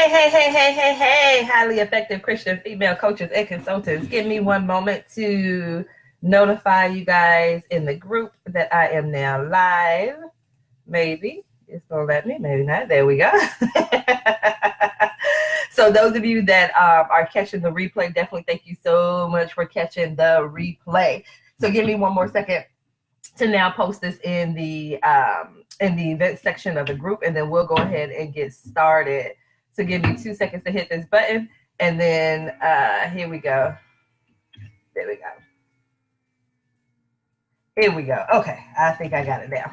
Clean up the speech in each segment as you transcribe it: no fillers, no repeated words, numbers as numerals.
Hey, highly effective Christian female coaches and consultants. Give me one moment to notify you guys in the group that I am now live. Maybe it's going to let me, maybe not. There we go. So those of you that are catching the replay, definitely thank you so much for catching the replay. So give me one more second to now post this in the event section of the group, and then we'll go ahead and get started. So give me 2 seconds to hit this button, and then here we go. There we go. Here we go. Okay, I think I got it now.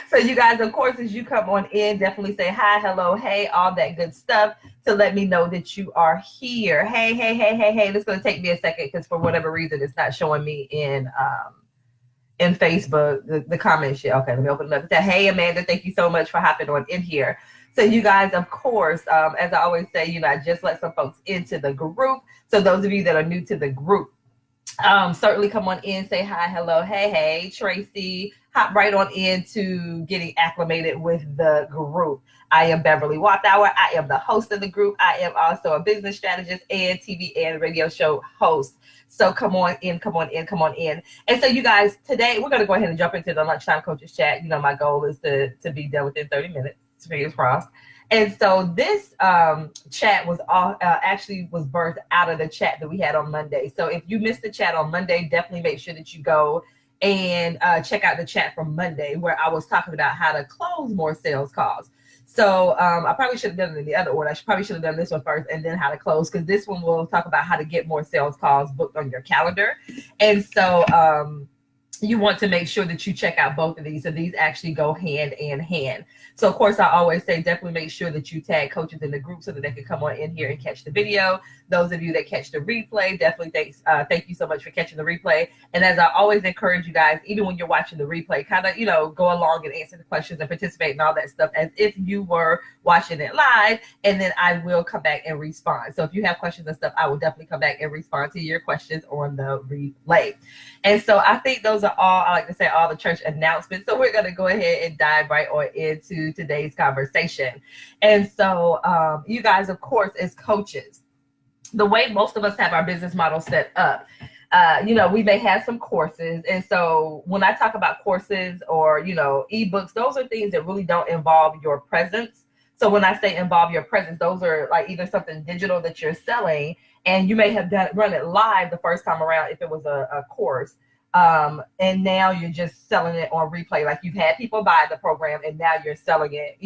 So you guys, of course, as you come on in, definitely say hi, hello, hey, all that good stuff to let me know that you are here. Hey. It's going to take me a second because for whatever reason, it's not showing me in Facebook, the comments shit. Okay, let me open it up. Hey, Amanda, thank you so much for hopping on in here. So you guys, of course, as I always say, I just let some folks into the group. So those of you that are new to the group, certainly come on in, say hi, hello, hey, Tracy, hop right on into getting acclimated with the group. I am Beverly Wathauer. I am the host of the group. I am also a business strategist and TV and radio show host. So come on in. And so you guys, today we're going to go ahead and jump into the Lunchtime Coaches Chat. My goal is to be done within 30 minutes, fingers crossed. And so this chat was actually was birthed out of the chat that we had on Monday. So if you missed the chat on Monday, definitely make sure that you go and check out the chat from Monday where I was talking about how to close more sales calls. So I probably should have done it in the other order. I probably should have done this one first and then how to close, because this one will talk about how to get more sales calls booked on your calendar. And so you want to make sure that you check out both of these. So these actually go hand in hand. So of course, I always say definitely make sure that you tag coaches in the group so that they can come on in here and catch the video. Those of you that catch the replay, definitely thank you so much for catching the replay. And as I always encourage you guys, even when you're watching the replay, kind of, go along and answer the questions and participate and all that stuff as if you were watching it live. And then I will come back and respond. So if you have questions and stuff, I will definitely come back and respond to your questions on the replay. And so I think those are all, I like to say, all the church announcements. So we're going to go ahead and dive right on into today's conversation. And so you guys, of course, as coaches, the way most of us have our business model set up, we may have some courses. And so when I talk about courses or, ebooks, those are things that really don't involve your presence. So when I say involve your presence, those are like either something digital that you're selling, and you may have run it live the first time around if it was a course. And now you're just selling it on replay. Like you've had people buy the program and now you're selling it,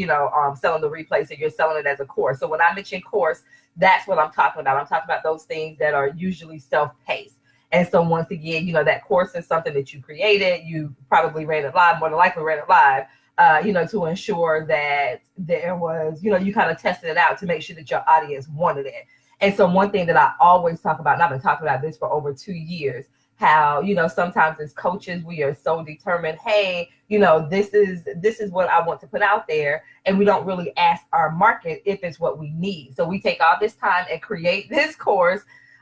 selling the replay. So you're selling it as a course. So when I mention course, that's what I'm talking about. I'm talking about those things that are usually self-paced. And so once again, that course is something that you created. You probably ran it live, more than likely ran it live, to ensure that there was, you kind of tested it out to make sure that your audience wanted it. And so one thing that I always talk about, and I've been talking about this for over 2 years, how, sometimes as coaches, we are so determined, hey, this is what I want to put out there. And we don't really ask our market if it's what we need. So we take all this time and create this course,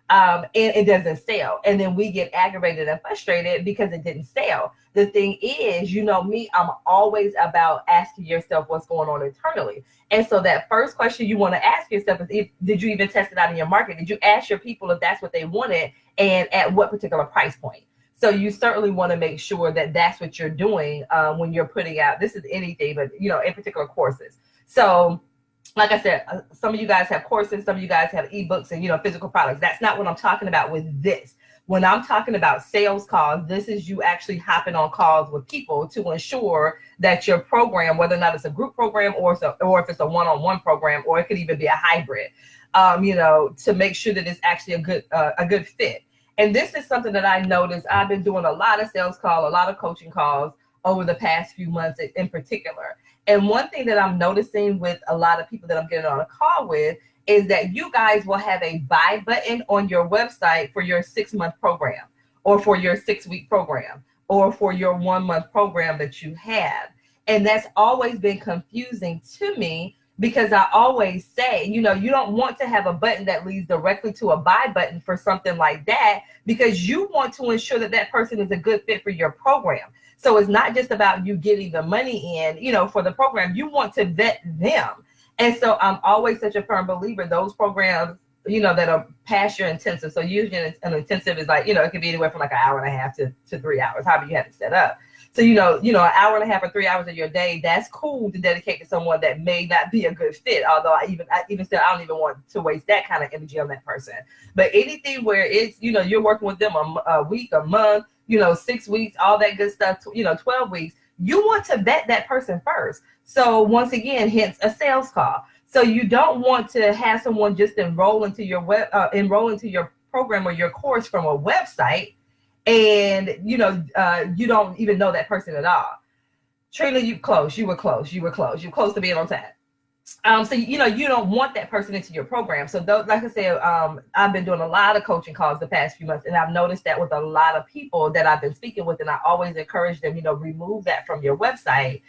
and it doesn't sell. And then we get aggravated and frustrated because it didn't sell. The thing is, me, I'm always about asking yourself what's going on internally. And so that first question you want to ask yourself is, did you even test it out in your market? Did you ask your people if that's what they wanted and at what particular price point? So you certainly want to make sure that that's what you're doing when you're putting out, this is anything, but, in particular courses. So like I said, some of you guys have courses, some of you guys have ebooks and, physical products. That's not what I'm talking about with this. When I'm talking about sales calls, this is you actually hopping on calls with people to ensure that your program, whether or not it's a group program or if it's a one-on-one program, or it could even be a hybrid, to make sure that it's actually a good fit. And this is something that I noticed. I've been doing a lot of sales calls, a lot of coaching calls over the past few months in particular. And one thing that I'm noticing with a lot of people that I'm getting on a call with is that you guys will have a buy button on your website for your 6-month program, or for your 6-week program, or for your 1-month program that you have. And that's always been confusing to me, because I always say, you don't want to have a button that leads directly to a buy button for something like that, because you want to ensure that that person is a good fit for your program. So it's not just about you getting the money in, for the program. You want to vet them. And so I'm always such a firm believer, those programs, that are past your intensive. So usually an intensive is like, it could be anywhere from like an hour and a half to 3 hours, however you have it set up. So, an hour and a half or 3 hours of your day, that's cool to dedicate to someone that may not be a good fit. Although I even still, I don't even want to waste that kind of energy on that person. But anything where it's, you're working with them a week, a month, 6 weeks, all that good stuff, 12 weeks, you want to vet that person first. So once again, hence a sales call. So you don't want to have someone just enroll into your program or your course from a website, and you don't even know that person at all. Trina, you were close to being on time. So you don't want that person into your program. So like I said, I've been doing a lot of coaching calls the past few months, and I've noticed that with a lot of people that I've been speaking with, and I always encourage them, remove that from your website.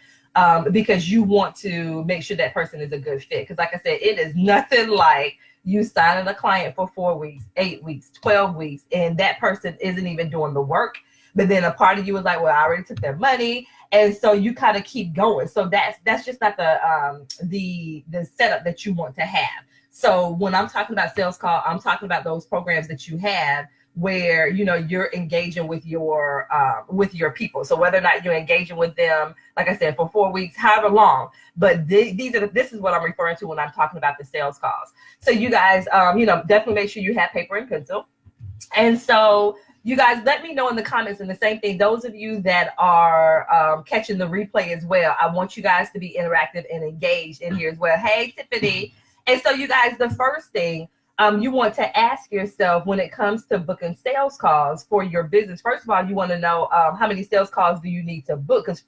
Because you want to make sure that person is a good fit. Because like I said, it is nothing like you signing a client for 4 weeks, 8 weeks, 12 weeks, and that person isn't even doing the work. But then a part of you is like, well, I already took their money. And so you kind of keep going. So that's just not the setup that you want to have. So when I'm talking about sales call, I'm talking about those programs that you have where you're engaging with your people. So whether or not you're engaging with them, like I said, for 4 weeks, however long, but this is what I'm referring to when I'm talking about the sales calls. So you guys, definitely make sure you have paper and pencil. And so you guys, let me know in the comments. And the same thing, those of you that are catching the replay as well, I want you guys to be interactive and engaged in here as well. Hey, Tiffany. And so you guys, the first thing you want to ask yourself when it comes to booking sales calls for your business, first of all, you want to know how many sales calls do you need to book? Because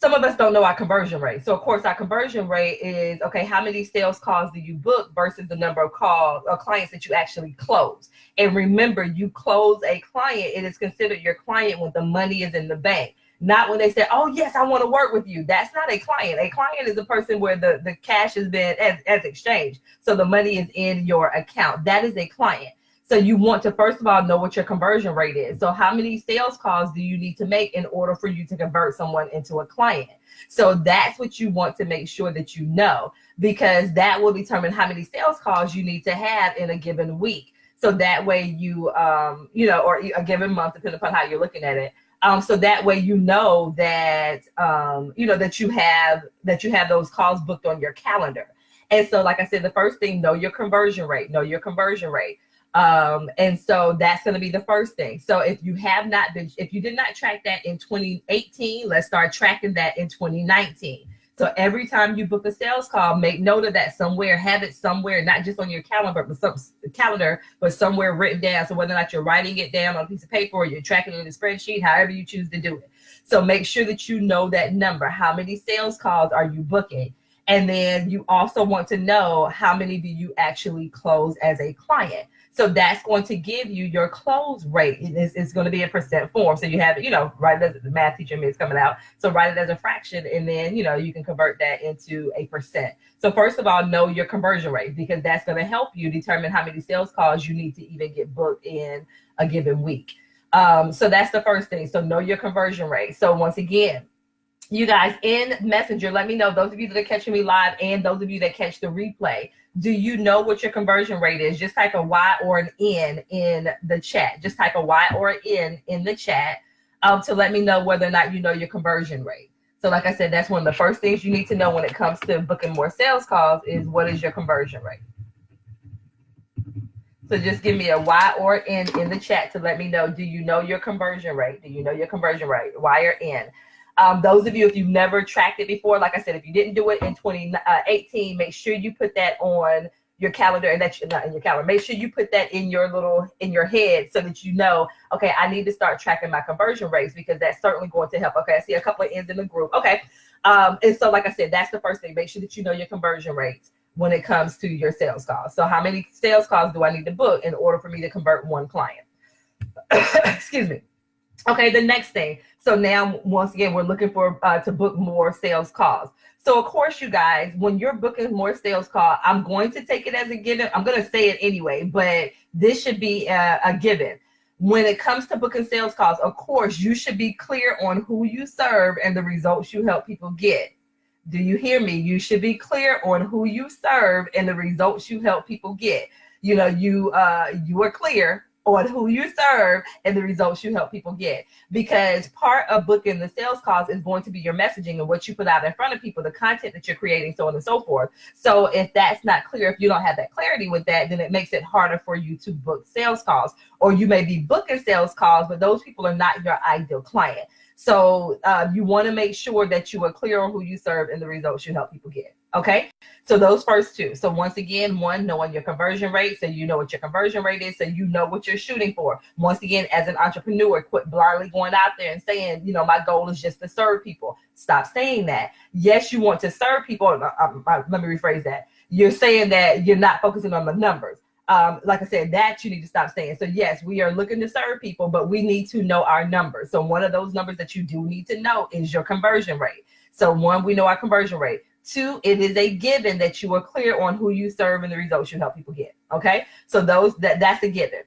some of us don't know our conversion rate. So of course, our conversion rate is, okay, how many sales calls do you book versus the number of clients that you actually close? And remember, you close a client, it is considered your client when the money is in the bank. Not when they say, oh, yes, I want to work with you. That's not a client. A client is a person where the cash has been as exchanged. So the money is in your account. That is a client. So you want to, first of all, know what your conversion rate is. So how many sales calls do you need to make in order for you to convert someone into a client? So that's what you want to make sure that you know, because that will determine how many sales calls you need to have in a given week. So that way you, or a given month, depending upon how you're looking at it. So that way you know that that you have those calls booked on your calendar. And so, like I said, the first thing, know your conversion rate. And so that's going to be the first thing. So if you did not track that in 2018, let's start tracking that in 2019. So every time you book a sales call, make note of that somewhere, have it somewhere, not just on your calendar, but somewhere written down. So whether or not you're writing it down on a piece of paper or you're tracking it in a spreadsheet, however you choose to do it. So make sure that you know that number. How many sales calls are you booking? And then you also want to know how many do you actually close as a client. So that's going to give you your close rate. It's going to be a percent form. So you have it, write it as the math teacher is coming out. So write it as a fraction, and then, you can convert that into a percent. So first of all, know your conversion rate, because that's going to help you determine how many sales calls you need to even get booked in a given week. So that's the first thing. So know your conversion rate. So once again, you guys, in Messenger, let me know, those of you that are catching me live and those of you that catch the replay, do you know what your conversion rate is? Just type a Y or an N in the chat. Just type a Y or an N in the chat to let me know whether or not you know your conversion rate. So like I said, that's one of the first things you need to know when it comes to booking more sales calls is, what is your conversion rate? So just give me a Y or N in the chat to let me know, do you know your conversion rate? Do you know your conversion rate? Y or N? Those of you, if you've never tracked it before, like I said, if you didn't do it in 2018, make sure you put that on your calendar, and that's not in your calendar. Make sure you put that in your head so that you know, okay, I need to start tracking my conversion rates, because that's certainly going to help. Okay, I see a couple of N's in the group. Okay. And so, like I said, that's the first thing. Make sure that you know your conversion rates when it comes to your sales calls. So how many sales calls do I need to book in order for me to convert one client? Excuse me. Okay, the next thing. So now, once again, we're looking for to book more sales calls. So of course, you guys, when you're booking more sales call, I'm going to take it as a given. I'm going to say it anyway, but this should be a given. When it comes to booking sales calls, of course, you should be clear on who you serve and the results you help people get. Do you hear me? You should be clear on who you serve and the results you help people get. You know, you are clear on who you serve and the results you help people get. Because part of booking the sales calls is going to be your messaging and what you put out in front of people, the content that you're creating, so on and so forth. So if that's not clear, if you don't have that clarity with that, then it makes it harder for you to book sales calls. Or you may be booking sales calls, but those people are not your ideal client. So you want to make sure that you are clear on who you serve and the results you help people get. Okay, so those first two. So once again, one, knowing your conversion rate, so you know what your conversion rate is, so you know what you're shooting for. Once again, as an entrepreneur, quit blindly going out there and saying, you know, my goal is just to serve people. Stop saying that. Yes, you want to serve people. Let me rephrase that. You're saying that you're not focusing on the numbers. Like I said, that you need to stop saying. So yes, we are looking to serve people, but we need to know our numbers. So one of those numbers that you do need to know is your conversion rate. So one, we know our conversion rate. Two, it is a given that you are clear on who you serve and the results you help people get. Okay, so that's a given.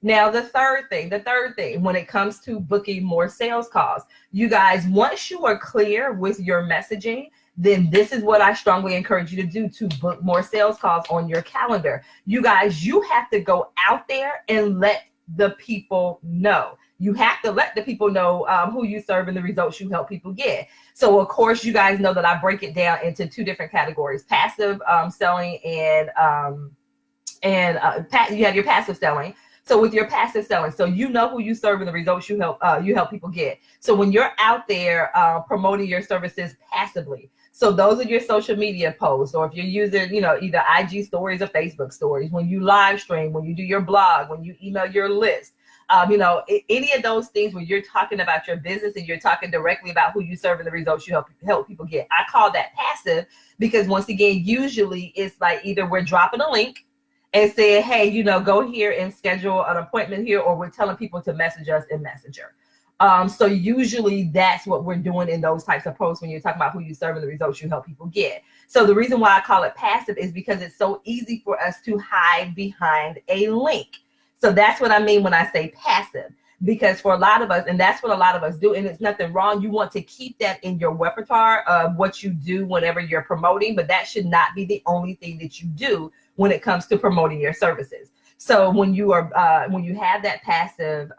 Now the third thing, when it comes to booking more sales calls, you guys, once you are clear with your messaging, then this is what I strongly encourage you to do to book more sales calls on your calendar. You guys, you have to go out there and let the people know. You have to let the people know who you serve and the results you help people get. So of course, you guys know that I break it down into two different categories: passive selling and you have your passive selling. So with your passive selling, so you know who you serve and the results you help people get. So when you're out there promoting your services passively, so those are your social media posts, or if you're using, you know, either IG stories or Facebook stories, when you live stream, when you do your blog, when you email your list, you know, any of those things where you're talking about your business and you're talking directly about who you serve and the results you help people get. I call that passive because once again, usually it's like either we're dropping a link and saying, hey, you know, go here and schedule an appointment here, or we're telling people to message us in Messenger. So usually that's what we're doing in those types of posts when you're talking about who you serve and the results you help people get. So the reason why I call it passive is because it's so easy for us to hide behind a link. So that's what I mean when I say passive, because for a lot of us, and that's what a lot of us do, and it's nothing wrong. You want to keep that in your repertoire of what you do whenever you're promoting, but that should not be the only thing that you do when it comes to promoting your services. So when you are, when you have that passive,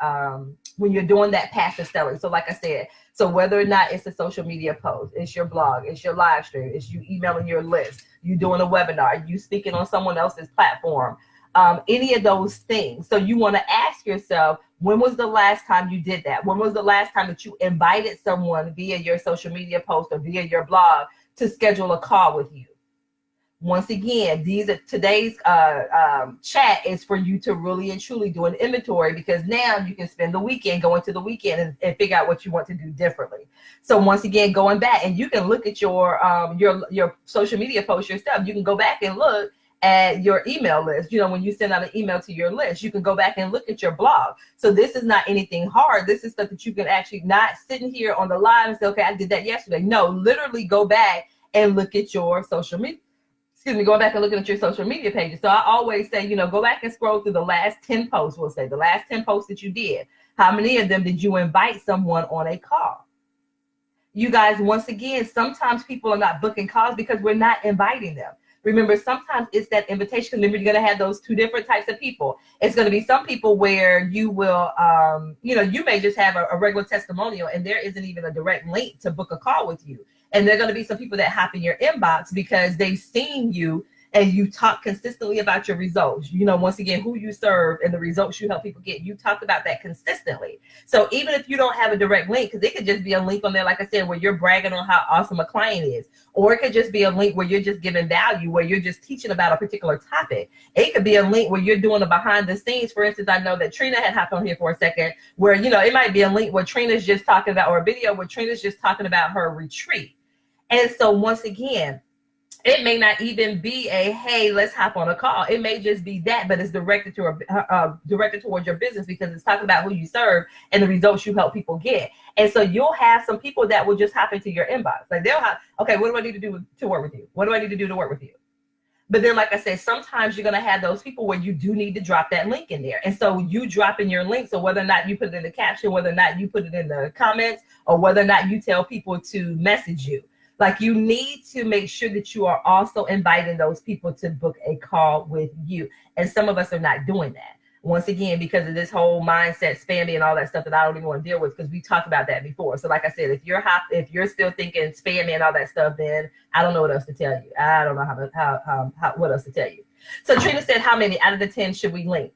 when you're doing that passive selling, so like I said, so whether or not it's a social media post, it's your blog, it's your live stream, it's you emailing your list, you doing a webinar, you speaking on someone else's platform, any of those things. So you want to ask yourself, when was the last time you did that? When was the last time that you invited someone via your social media post or via your blog to schedule a call with you? Once again, today's chat is for you to really and truly do an inventory, because now you can spend the weekend, go into the weekend and figure out what you want to do differently. So once again, going back, and you can look at your social media posts yourself. You can go back and look at your email list. You know, when you send out an email to your list, you can go back and look at your blog. So this is not anything hard. This is stuff that you can actually, not sitting here on the live and say, okay, I did that yesterday. No, literally go back and look at your social media. Going back and looking at your social media pages. So I always say, you know, go back and scroll through the last 10 posts. We'll say the last 10 posts that you did. How many of them did you invite someone on a call? You guys, once again, sometimes people are not booking calls because we're not inviting them. Remember, sometimes it's that invitation. Remember, you're going to have those two different types of people. It's going to be some people where you will, you know, you may just have a regular testimonial and there isn't even a direct link to book a call with you. And there are going to be some people that hop in your inbox because they've seen you and you talk consistently about your results. You know, once again, who you serve and the results you help people get. You talk about that consistently. So even if you don't have a direct link, because it could just be a link on there, like I said, where you're bragging on how awesome a client is. Or it could just be a link where you're just giving value, where you're just teaching about a particular topic. It could be a link where you're doing a behind the scenes. For instance, I know that Trina had hopped on here for a second, where, you know, it might be a link where Trina's just talking about, or a video where Trina's just talking about her retreat. And so once again, it may not even be a, hey, let's hop on a call. It may just be that, but it's directed to directed towards your business, because it's talking about who you serve and the results you help people get. And so you'll have some people that will just hop into your inbox. Like they'll have, okay, what do I need to do to work with you? What do I need to do to work with you? But then, like I said, sometimes you're going to have those people where you do need to drop that link in there. And so you drop in your link. So whether or not you put it in the caption, whether or not you put it in the comments, or whether or not you tell people to message you. Like, you need to make sure that you are also inviting those people to book a call with you. And some of us are not doing that. Once again, because of this whole mindset, spammy, and all that stuff that I don't even want to deal with, because we talked about that before. So like I said, if you're still thinking spammy and all that stuff, then I don't know what else to tell you. I don't know how what else to tell you. So Trina said, how many out of the 10 should we link?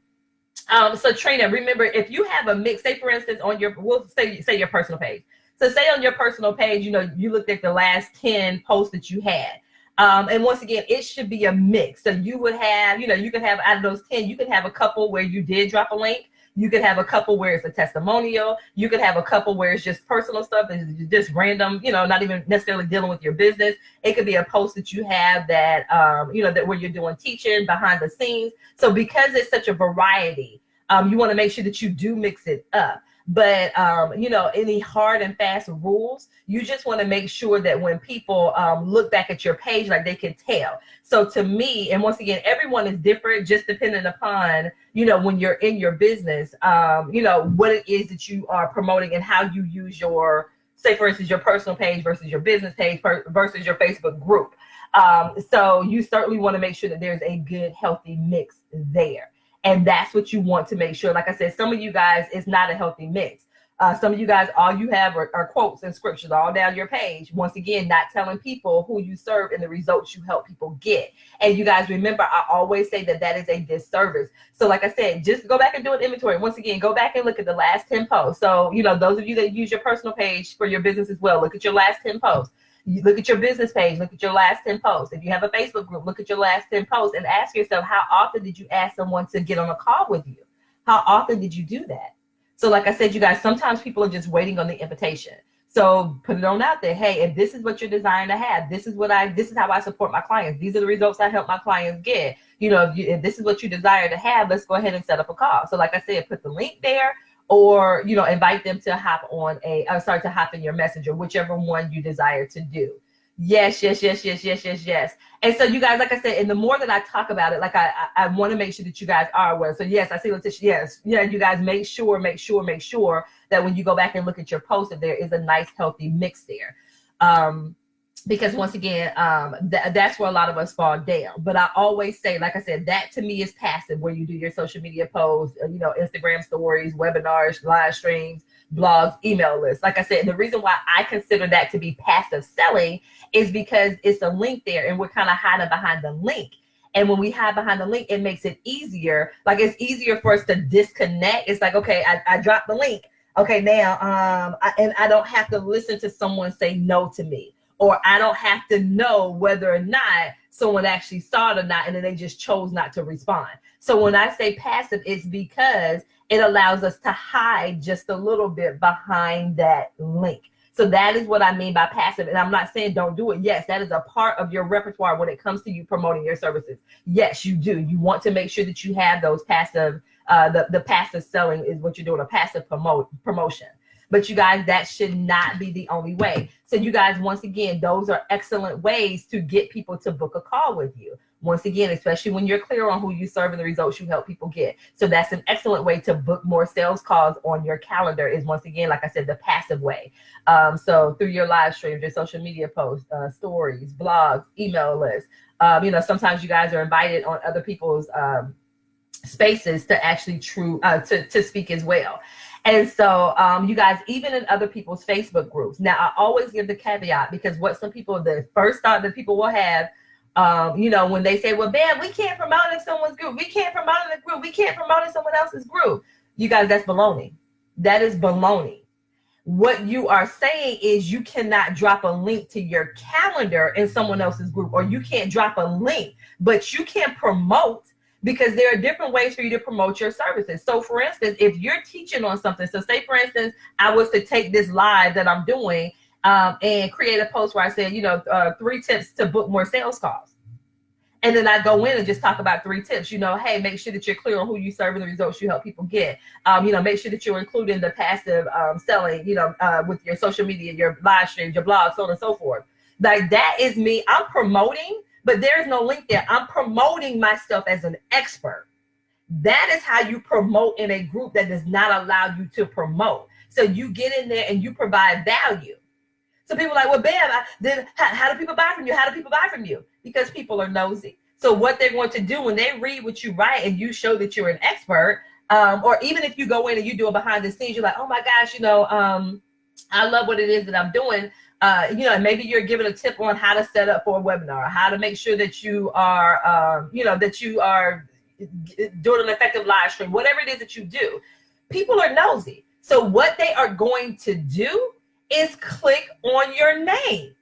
So Trina, remember, if you have a mix, say for instance on your, we'll say your personal page. So say on your personal page, you looked at the last 10 posts that you had. And once again, it should be a mix. So you would have, you could have out of those 10, you could have a couple where you did drop a link. You could have a couple where it's a testimonial. You could have a couple where it's just personal stuff, it's just random, not even necessarily dealing with your business. It could be a post that you have that, that where you're doing teaching behind the scenes. So because it's such a variety, you want to make sure that you do mix it up. But, any hard and fast rules, you just want to make sure that when people look back at your page, like they can tell. So to me, and once again, everyone is different, just depending upon, when you're in your business, what it is that you are promoting and how you use your, say, for instance, your personal page versus your business page versus your Facebook group. So you certainly want to make sure that there's a good, healthy mix there. And that's what you want to make sure. Like I said, some of you guys, it's not a healthy mix. Some of you guys, all you have are quotes and scriptures all down your page. Once again, not telling people who you serve and the results you help people get. And you guys remember, I always say that is a disservice. So like I said, just go back and do an inventory. Once again, go back and look at the last 10 posts. So, those of you that use your personal page for your business as well, look at your last 10 posts. You look at your business page, look at your last 10 posts. If you have a Facebook group, look at your last 10 posts and ask yourself, how often did you ask someone to get on a call with you? How often did you do that? So like I said, you guys, sometimes people are just waiting on the invitation. So put it on out there. Hey, if this is what you're desiring to have, this is how I support my clients. These are the results I help my clients get. If this is what you desire to have, let's go ahead and set up a call. So like I said, put the link there, or invite them to hop in your messenger, whichever one you desire to do. Yes. And so you guys, like I said, and the more that I talk about it, like I want to make sure that you guys are aware. So yes, I see Letitia. Yes, you guys make sure that when you go back and look at your post, that there is a nice healthy mix there. Because once again, that's where a lot of us fall down. But I always say, like I said, that to me is passive, where you do your social media posts, Instagram stories, webinars, live streams, blogs, email lists. Like I said, the reason why I consider that to be passive selling is because it's a link there and we're kind of hiding behind the link. And when we hide behind the link, it makes it easier. Like, it's easier for us to disconnect. It's like, okay, I dropped the link. Okay, now, I don't have to listen to someone say no to me. Or I don't have to know whether or not someone actually saw it or not, and then they just chose not to respond. So when I say passive, it's because it allows us to hide just a little bit behind that link. So that is what I mean by passive. And I'm not saying don't do it. Yes, that is a part of your repertoire when it comes to you promoting your services. Yes, you do. You want to make sure that you have those passive, the passive selling is what you're doing, a passive promotion. But you guys, that should not be the only way. So you guys, once again, those are excellent ways to get people to book a call with you. Once again, especially when you're clear on who you serve and the results you help people get. So that's an excellent way to book more sales calls on your calendar, is, once again, like I said, the passive way. So through your live streams, your social media posts, stories, blogs, email lists. Sometimes you guys are invited on other people's spaces to actually to speak as well. And so you guys, even in other people's Facebook groups. Now, I always give the caveat, because what some people, the first thought that people will have, when they say, well, Bam, we can't promote in someone's group. We can't promote in the group. We can't promote in someone else's group. You guys, that's baloney. That is baloney. What you are saying is you cannot drop a link to your calendar in someone else's group, or you can't drop a link, but you can promote, because there are different ways for you to promote your services. So for instance, if you're teaching on something, so say for instance, I was to take this live that I'm doing and create a post where I said, 3 tips to book more sales calls. And then I go in and just talk about 3 tips, hey, make sure that you're clear on who you serve and the results you help people get. Make sure that you're including the passive selling, with your social media, your live streams, your blogs, so on and so forth. Like, that is me. I'm promoting, but there's no link there. I'm promoting myself as an expert. That is how you promote in a group that does not allow you to promote. So you get in there and you provide value. So people are like, well, bam, how do people buy from you? How do people buy from you? Because people are nosy. So what they're going to do when they read what you write and you show that you're an expert, or even if you go in and you do it behind the scenes, you're like, oh my gosh, I love what it is that I'm doing. And maybe you're giving a tip on how to set up for a webinar, or how to make sure that you are, that you are doing an effective live stream, whatever it is that you do. People are nosy. So what they are going to do is click on your name.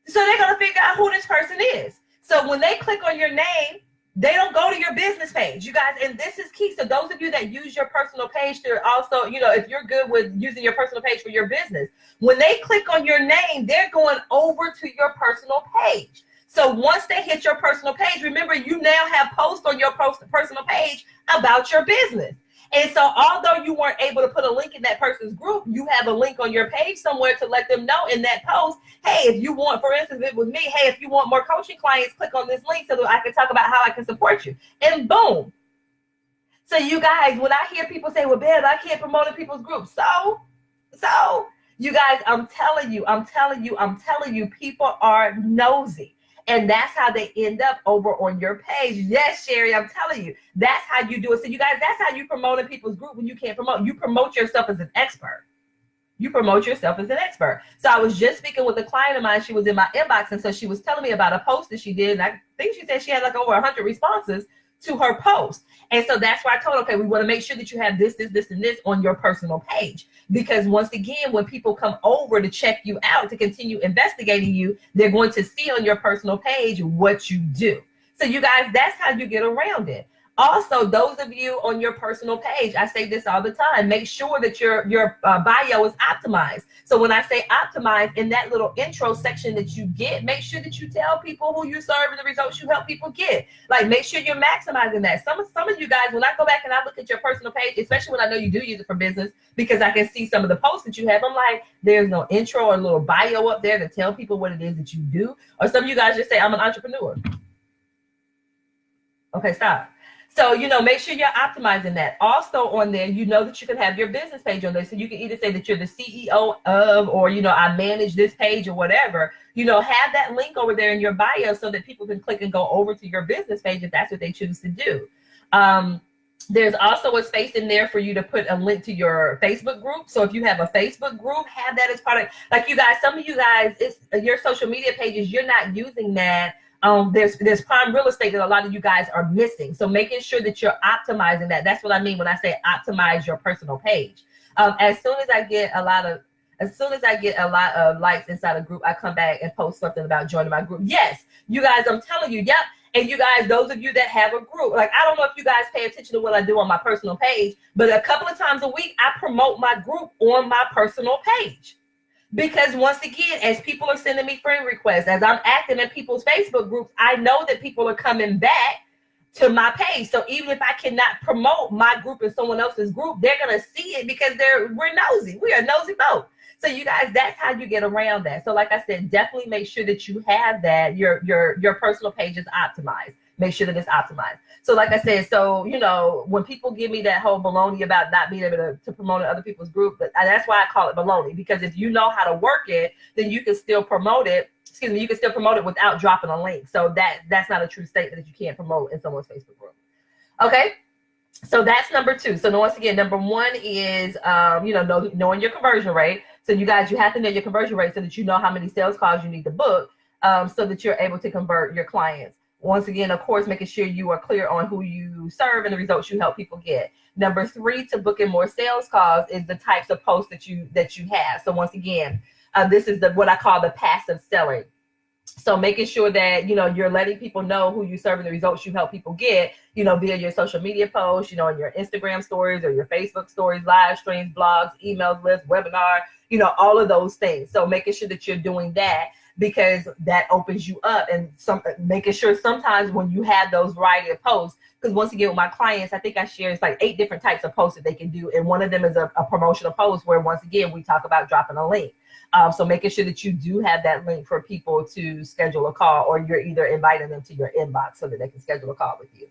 So they're going to figure out who this person is. So when they click on your name, they don't go to your business page, you guys. And this is key. So those of you that use your personal page to also, if you're good with using your personal page for your business, when they click on your name, they're going over to your personal page. So once they hit your personal page, remember, you now have posts on your personal page about your business. And so although you weren't able to put a link in that person's group, you have a link on your page somewhere to let them know in that post, hey, if you want, for instance, it was me, hey, if you want more coaching clients, click on this link so that I can talk about how I can support you. And boom. So you guys, when I hear people say, well, Ben, I can't promote in people's groups. So you guys, I'm telling you, people are nosy. And that's how they end up over on your page. Yes, Sherry, I'm telling you, that's how you do it. So you guys, that's how you promote in people's group when you can't promote. You promote yourself as an expert. You promote yourself as an expert. So I was just speaking with a client of mine. She was in my inbox. And so she was telling me about a post that she did. And I think she said she had like over 100 responses to her post. And so that's why I told her, okay, we want to make sure that you have this, and this on your personal page. Because once again, when people come over to check you out, to continue investigating you, they're going to see on your personal page what you do. So you guys, that's how you get around it. Also, those of you on your personal page, I say this all the time, make sure that your bio is optimized. So when I say optimize, in that little intro section that you get, make sure that you tell people who you serve and the results you help people get. Like, make sure you're maximizing that. Some of you guys, when I go back and I look at your personal page, especially when I know you do use it for business, because I can see some of the posts that you have, I'm like, there's no intro or little bio up there to tell people what it is that you do. Or some of you guys just say, I'm an entrepreneur. Okay, stop. So, make sure you're optimizing that. Also on there, that you can have your business page on there. So you can either say that you're the CEO of, or, I manage this page or whatever, have that link over there in your bio so that people can click and go over to your business page if that's what they choose to do. There's also a space in there for you to put a link to your Facebook group. So if you have a Facebook group, have that as part of, like, you guys, some of you guys, it's your social media pages, you're not using that. There's prime real estate that a lot of you guys are missing. So making sure that you're optimizing that. That's what I mean when I say optimize your personal page. As soon as I get a lot of likes inside a group, I come back and post something about joining my group. Yes, you guys, I'm telling you, yep. And you guys, those of you that have a group, like, I don't know if you guys pay attention to what I do on my personal page, but a couple of times a week, I promote my group on my personal page. Because once again, as people are sending me friend requests, as I'm active in people's Facebook groups, I know that people are coming back to my page. So even if I cannot promote my group in someone else's group, they're going to see it because we're nosy. We are nosy folk. So you guys, that's how you get around that. So like I said, definitely make sure that you have that. Your personal page is optimized. Make sure that it's optimized. So like I said, so, when people give me that whole baloney about not being able to promote in other people's group, but that's why I call it baloney, because if you know how to work it, then you can still promote it. You can still promote it without dropping a link. So that's not a true statement that you can't promote in someone's Facebook group. Okay. So that's number 2. So once again, number 1 is, knowing your conversion rate. So you guys, you have to know your conversion rate so that you know how many sales calls you need to book, so that you're able to convert your clients. Once again, of course, making sure you are clear on who you serve and the results you help people get. Number 3, to book in more sales calls, is the types of posts that you have. So once again, this is what I call the passive selling. So making sure that, you're letting people know who you serve and the results you help people get, via your social media posts, in your Instagram stories or your Facebook stories, live streams, blogs, emails, lists, webinar, all of those things. So making sure that you're doing that, because that opens you up, and making sure sometimes when you have those variety of posts, because once again with my clients, I think I share it's like 8 different types of posts that they can do, and one of them is a promotional post where once again we talk about dropping a link. So making sure that you do have that link for people to schedule a call, or you're either inviting them to your inbox so that they can schedule a call with you.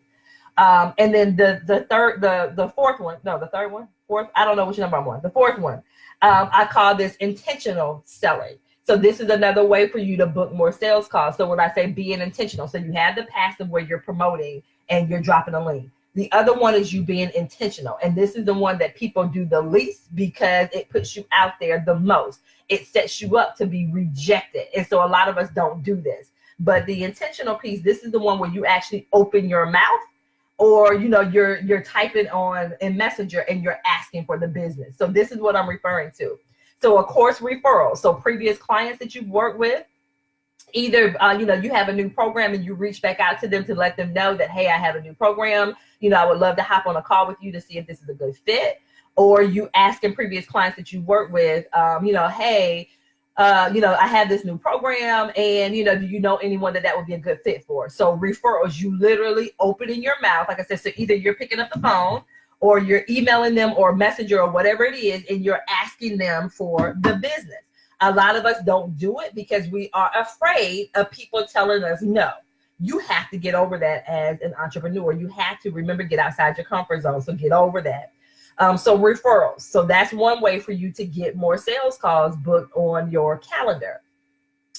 And then the fourth one, I don't know which number I'm on. The fourth one, I call this intentional selling. So this is another way for you to book more sales calls. So when I say being intentional, so you have the passive where you're promoting and you're dropping a link. The other one is you being intentional. And this is the one that people do the least because it puts you out there the most. It sets you up to be rejected. And so a lot of us don't do this. But the intentional piece, this is the one where you actually open your mouth, or you're typing on in Messenger and you're asking for the business. So this is what I'm referring to. So of course, referrals. So previous clients that you've worked with, either you have a new program and you reach back out to them to let them know that, hey, I have a new program. I would love to hop on a call with you to see if this is a good fit. Or you asking previous clients that you work with, hey, I have this new program, and do you know anyone that would be a good fit for? So referrals, you literally opening your mouth, like I said. So either you're picking up the phone, or you're emailing them, or Messenger, or whatever it is, and you're asking them for the business. A lot of us don't do it because we are afraid of people telling us no. You have to get over that as an entrepreneur. You have to remember, get outside your comfort zone. So get over that. So referrals. So that's one way for you to get more sales calls booked on your calendar.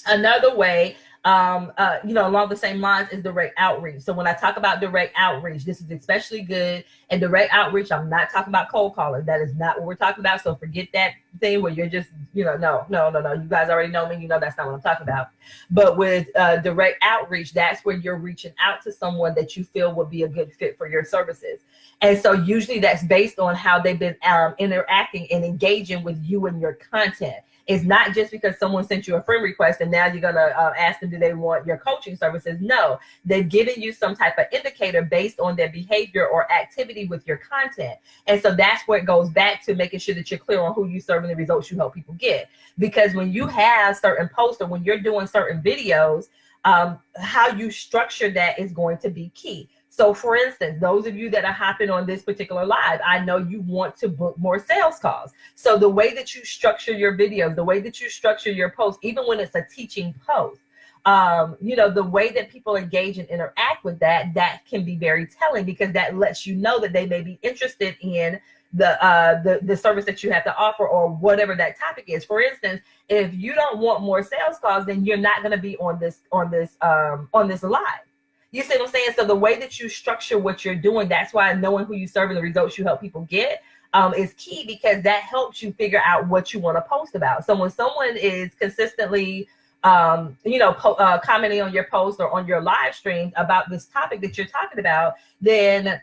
Another way, along the same lines, is direct outreach. So when I talk about direct outreach, this is especially good. And direct outreach, I'm not talking about cold calling. That is not what we're talking about. So forget that thing where you're just, no. You guys already know me. That's not what I'm talking about. But with direct outreach, that's where you're reaching out to someone that you feel would be a good fit for your services. And so usually that's based on how they've been interacting and engaging with you and your content. It's not just because someone sent you a friend request and now you're going to ask them, do they want your coaching services? No, they've given you some type of indicator based on their behavior or activity with your content. And so that's where it goes back to making sure that you're clear on who you serve and the results you help people get. Because when you have certain posts, or when you're doing certain videos, how you structure that is going to be key. So for instance, those of you that are hopping on this particular live, I know you want to book more sales calls. So the way that you structure your videos, the way that you structure your posts, even when it's a teaching post, the way that people engage and interact with that can be very telling, because that lets you know that they may be interested in the service that you have to offer, or whatever that topic is. For instance, if you don't want more sales calls, then you're not going to be on this live. You see what I'm saying? So the way that you structure what you're doing, that's why knowing who you serve and the results you help people get is key, because that helps you figure out what you want to post about. So when someone is consistently, commenting on your post or on your live streams about this topic that you're talking about, then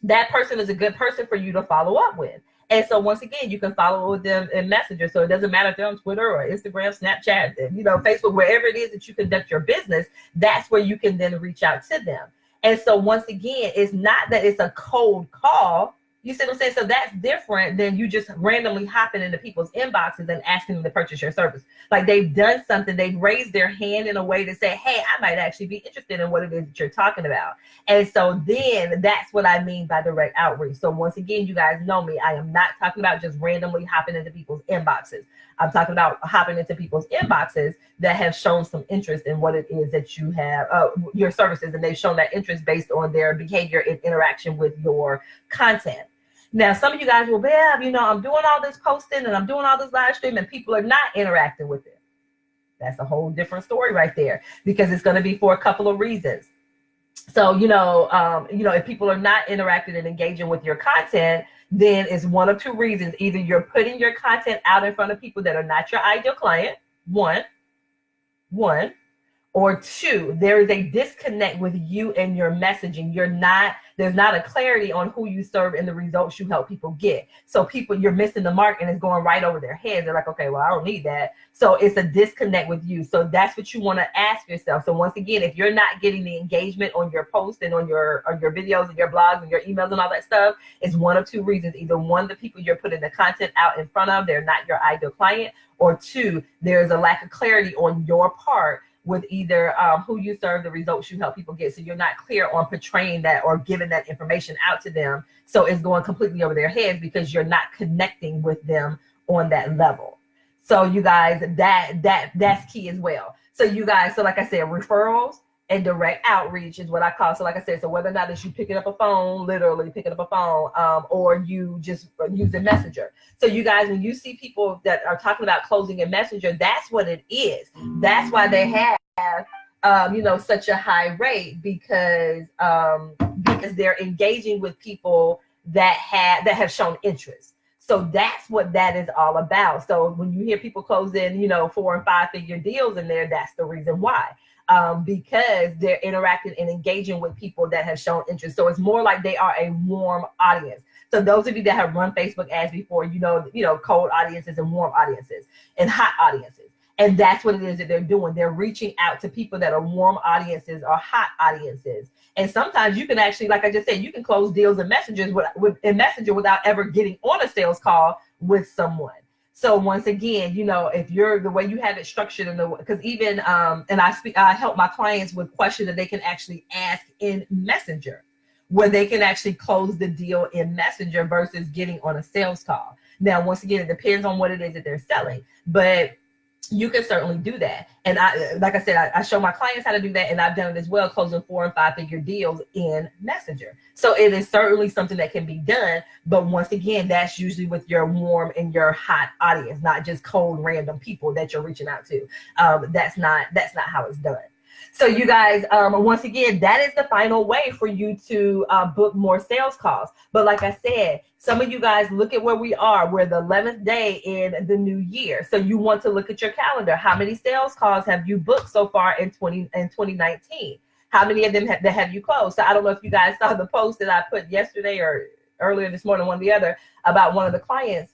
that person is a good person for you to follow up with. And so once again, you can follow them in Messenger. So it doesn't matter if they're on Twitter or Instagram, Snapchat, Facebook, wherever it is that you conduct your business, that's where you can then reach out to them. And so once again, it's not that it's a cold call. You see what I'm saying? So that's different than you just randomly hopping into people's inboxes and asking them to purchase your service. Like they've done something, they've raised their hand in a way to say, hey, I might actually be interested in what it is that you're talking about. And so then that's what I mean by direct outreach. So once again, you guys know me. I am not talking about just randomly hopping into people's inboxes. I'm talking about hopping into people's inboxes that have shown some interest in what it is that you have, your services, and they've shown that interest based on their behavior and interaction with your content. Now, some of you guys will be, I'm doing all this posting and I'm doing all this live stream and people are not interacting with it. That's a whole different story right there, because it's going to be for a couple of reasons. So, if people are not interacting and engaging with your content, then it's one of two reasons. Either you're putting your content out in front of people that are not your ideal client, one, or two, there is a disconnect with you and your messaging. There's not a clarity on who you serve and the results you help people get. So you're missing the mark and it's going right over their heads. They're like, okay, well, I don't need that. So it's a disconnect with you. So that's what you want to ask yourself. So once again, if you're not getting the engagement on your posts and on your videos and your blogs and your emails and all that stuff, it's one of two reasons. Either one, the people you're putting the content out in front of, they're not your ideal client, or two, there's a lack of clarity on your part with either who you serve, the results you help people get. So you're not clear on portraying that or giving that information out to them. So it's going completely over their heads because you're not connecting with them on that level. So you guys, that's key as well. So you guys, so like I said, referrals, And direct outreach is what I call. So like I said, so whether or not it's you picking up a phone, literally picking up a phone, or you just using Messenger. So you guys, when you see people that are talking about closing in Messenger, that's what it is. That's why they have such a high rate, because they're engaging with people that have shown interest. So that's what that is all about. So when you hear people close in, 4 and 5 figure deals in there, that's the reason why. Because they're interacting and engaging with people that have shown interest. So it's more like they are a warm audience. So those of you that have run Facebook ads before, cold audiences and warm audiences and hot audiences. And that's what it is that they're doing. They're reaching out to people that are warm audiences or hot audiences. And sometimes you can actually, like I just said, you can close deals in Messenger without ever getting on a sales call with someone. So once again, if you're the way you have it structured, because even and I help my clients with questions that they can actually ask in Messenger, where they can actually close the deal in Messenger versus getting on a sales call. Now, once again, it depends on what it is that they're selling, but you can certainly do that. And like I said, I show my clients how to do that, and I've done it as well, closing 4 and 5 figure deals in Messenger. So it is certainly something that can be done. But once again, that's usually with your warm and your hot audience, not just cold random people that you're reaching out to. That's not how it's done. So you guys, once again, that is the final way for you to book more sales calls. But like I said, some of you guys, look at where we are. We're the 11th day in the new year. So you want to look at your calendar. How many sales calls have you booked so far in 2019? How many of them have you closed? So I don't know if you guys saw the post that I put yesterday or earlier this morning, one or the other, about one of the clients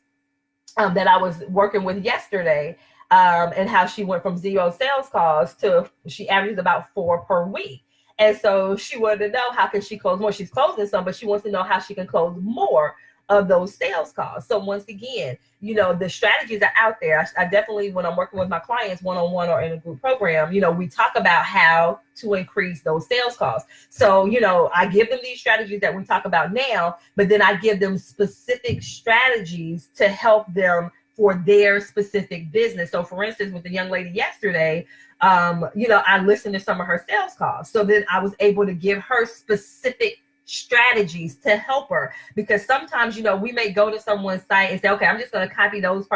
that I was working with yesterday. And how she went from 0 sales calls to she averages about 4 per week. And so she wanted to know, how can she close more? She's closing some, but she wants to know how she can close more of those sales calls. So once again, the strategies are out there. I definitely, when I'm working with my clients one-on-one or in a group program, we talk about how to increase those sales calls. So, I give them these strategies that we talk about now, but then I give them specific strategies to help them for their specific business. So for instance, with the young lady yesterday, I listened to some of her sales calls. So then I was able to give her specific strategies to help her, because sometimes, we may go to someone's site and say, okay, I'm just going to copy those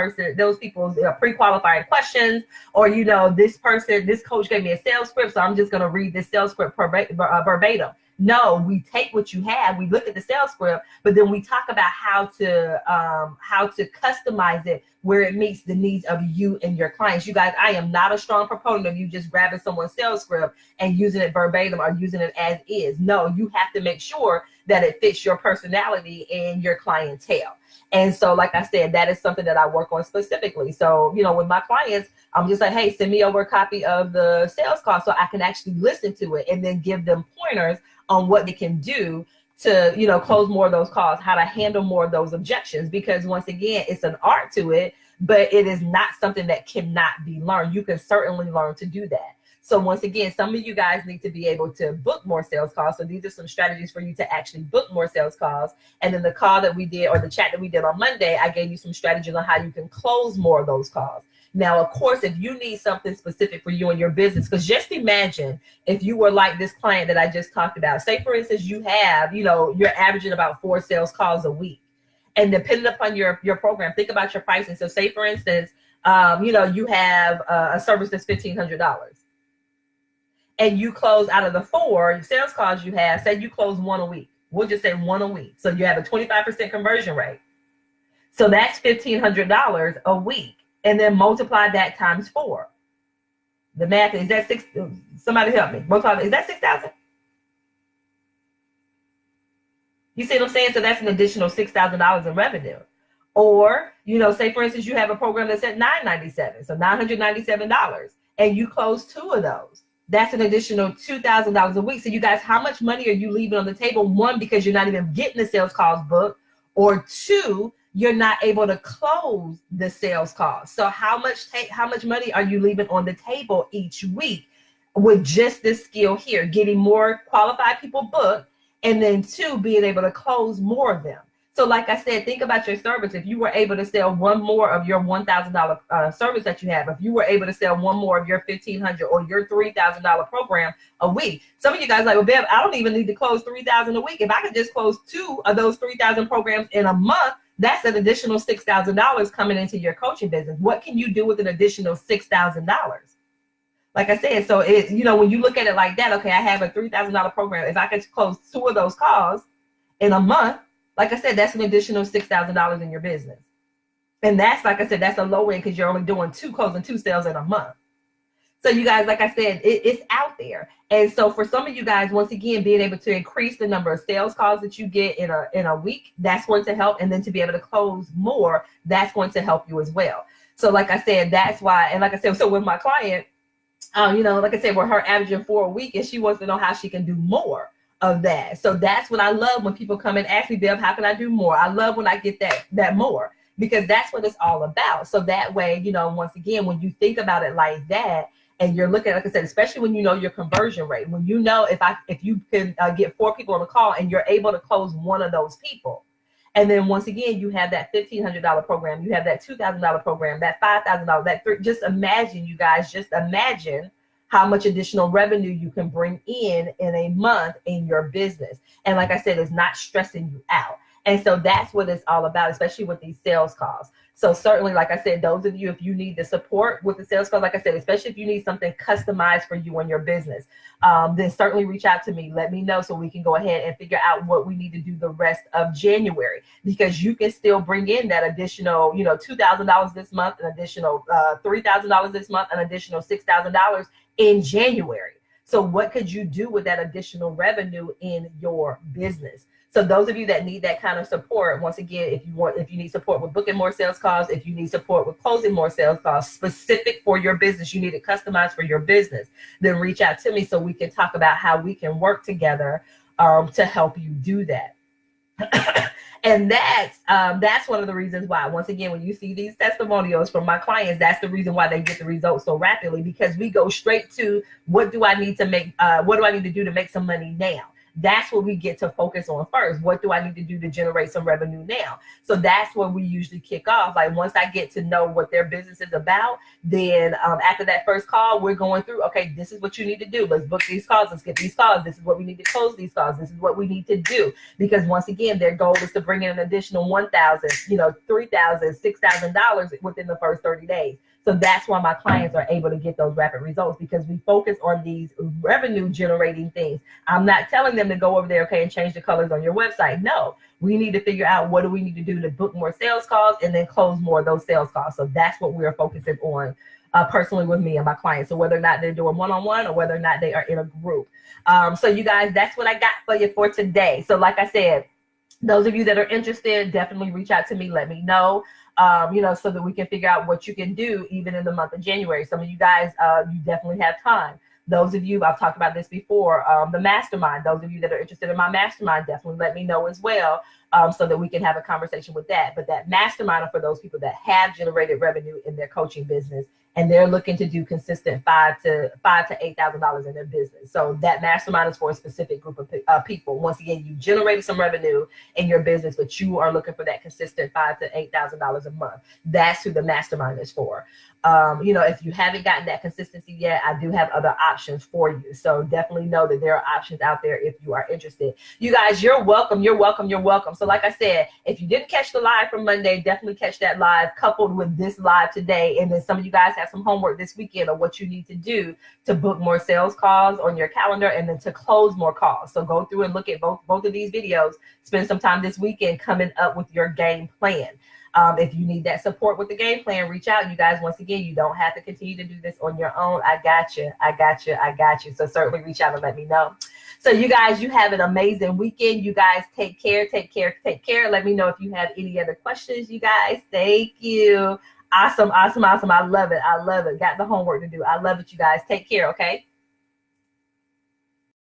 people's pre-qualified questions, or, this coach gave me a sales script, so I'm just going to read this sales script verbatim. No, we take what you have, we look at the sales script, but then we talk about how to customize it where it meets the needs of you and your clients. You guys, I am not a strong proponent of you just grabbing someone's sales script and using it verbatim or using it as is. No, you have to make sure that it fits your personality and your clientele. And so, like I said, that is something that I work on specifically. So, with my clients, I'm just like, hey, send me over a copy of the sales call so I can actually listen to it and then give them pointers on what they can do to, close more of those calls, how to handle more of those objections. Because once again, it's an art to it, but it is not something that cannot be learned. You can certainly learn to do that. So once again, some of you guys need to be able to book more sales calls. So these are some strategies for you to actually book more sales calls. And then the call that we did, or the chat that we did on Monday, I gave you some strategies on how you can close more of those calls. Now, of course, if you need something specific for you and your business, because just imagine if you were like this client that I just talked about. Say, for instance, you have, you're averaging about 4 sales calls a week. And depending upon your program, think about your pricing. So say, for instance, you have a service that's $1,500. And you close out of the 4 sales calls you have, say you close 1 a week. We'll just say 1 a week. So you have a 25% conversion rate. So that's $1,500 a week. And then multiply that times 4. The math is that 6. Somebody help me. Multiply. Is that 6,000? You see what I'm saying? So that's an additional $6,000 in revenue. Or, say for instance, you have a program that's at $997, so $997, and you close 2 of those. That's an additional $2,000 a week. So you guys, how much money are you leaving on the table? 1, because you're not even getting the sales calls booked, or 2, you're not able to close the sales calls. So how much money are you leaving on the table each week with just this skill here, getting more qualified people booked, and then 2, being able to close more of them. So like I said, think about your service. If you were able to sell one more of your $1,000 service that you have, if you were able to sell one more of your $1,500 or your $3,000 program a week, some of you guys are like, well, Bev, I don't even need to close 3,000 a week. If I could just close 2 of those 3,000 programs in a month, that's an additional $6,000 coming into your coaching business. What can you do with an additional $6,000? Like I said, so it, you know, when you look at it like that, okay, I have a $3,000 program. If I could close 2 of those calls in a month, like I said, that's an additional $6,000 in your business. And that's, like I said, that's a low end because you're only doing closing 2 sales in a month. So you guys, like I said, it's out there. And so for some of you guys, once again, being able to increase the number of sales calls that you get in a week, that's going to help. And then to be able to close more, that's going to help you as well. So like I said, that's why, and like I said, so with my client, you know, like I said, with her averaging 4 a week, and she wants to know how she can do more of that. So that's what I love when people come and ask me, Bev, how can I do more? I love when I get that more, because that's what it's all about. So that way, you know, once again, when you think about it like that, and you're looking, like I said, especially when you know your conversion rate, when you know if you can get 4 people on a call and you're able to close 1 of those people, and then once again, you have that $1,500 program, you have that $2,000 program, that $5,000, just imagine, you guys, just imagine how much additional revenue you can bring in a month in your business. And like I said, it's not stressing you out. And so that's what it's all about, especially with these sales calls. So certainly, like I said, those of you, if you need the support with the sales call, like I said, especially if you need something customized for you and your business, then certainly reach out to me. Let me know so we can go ahead and figure out what we need to do the rest of January, because you can still bring in that additional, you know, $2,000 this month, an additional $3,000 this month, an additional $6,000 in January. So what could you do with that additional revenue in your business? So those of you that need that kind of support, once again, if you need support with booking more sales calls, if you need support with closing more sales calls specific for your business, you need it customized for your business, then reach out to me so we can talk about how we can work together to help you do that. And that's one of the reasons why, once again, when you see these testimonials from my clients, that's the reason why they get the results so rapidly, because we go straight to what do I need to do to make some money now? That's what we get to focus on first. What do I need to do to generate some revenue now? So that's where we usually kick off. Like once I get to know what their business is about, then after that first call, we're going through, okay, this is what you need to do. Let's book these calls. Let's get these calls. This is what we need to close these calls. This is what we need to do. Because once again, their goal is to bring in an additional $1,000, $3,000, $6,000 within the first 30 days. So that's why my clients are able to get those rapid results, because we focus on these revenue generating things. I'm not telling them to go over there, okay, and change the colors on your website. No, we need to figure out what do we need to do to book more sales calls and then close more of those sales calls. So that's what we're focusing on personally with me and my clients. So whether or not they're doing one-on-one or whether or not they are in a group. So you guys, that's what I got for you for today. So like I said, those of you that are interested, definitely reach out to me. Let me know. So that we can figure out what you can do even in the month of January. Some of you guys, you definitely have time. Those of you, I've talked about this before, the mastermind, those of you that are interested in my mastermind, definitely let me know as well, so that we can have a conversation with that. But that mastermind are for those people that have generated revenue in their coaching business, and they're looking to do consistent $5,000 to $8,000 in their business. So that mastermind is for a specific group of people. Once again, you generated some revenue in your business, but you are looking for that consistent $5,000 to $8,000 a month. That's who the mastermind is for. If you haven't gotten that consistency yet, I do have other options for you. So definitely know that there are options out there if you are interested. You guys, you're welcome. You're welcome. You're welcome. So like I said, if you didn't catch the live from Monday, definitely catch that live coupled with this live today. And then some of you guys have some homework this weekend of what you need to do to book more sales calls on your calendar and then to close more calls. So go through and look at both of these videos. Spend some time this weekend coming up with your game plan. If you need that support with the game plan, reach out. You guys, once again, you don't have to continue to do this on your own. I got you. I got you. I got you. So certainly reach out and let me know. So you guys, you have an amazing weekend. You guys take care, take care, take care. Let me know if you have any other questions, you guys. Thank you. Awesome, awesome, awesome. I love it. I love it. Got the homework to do. I love it, you guys. Take care, okay?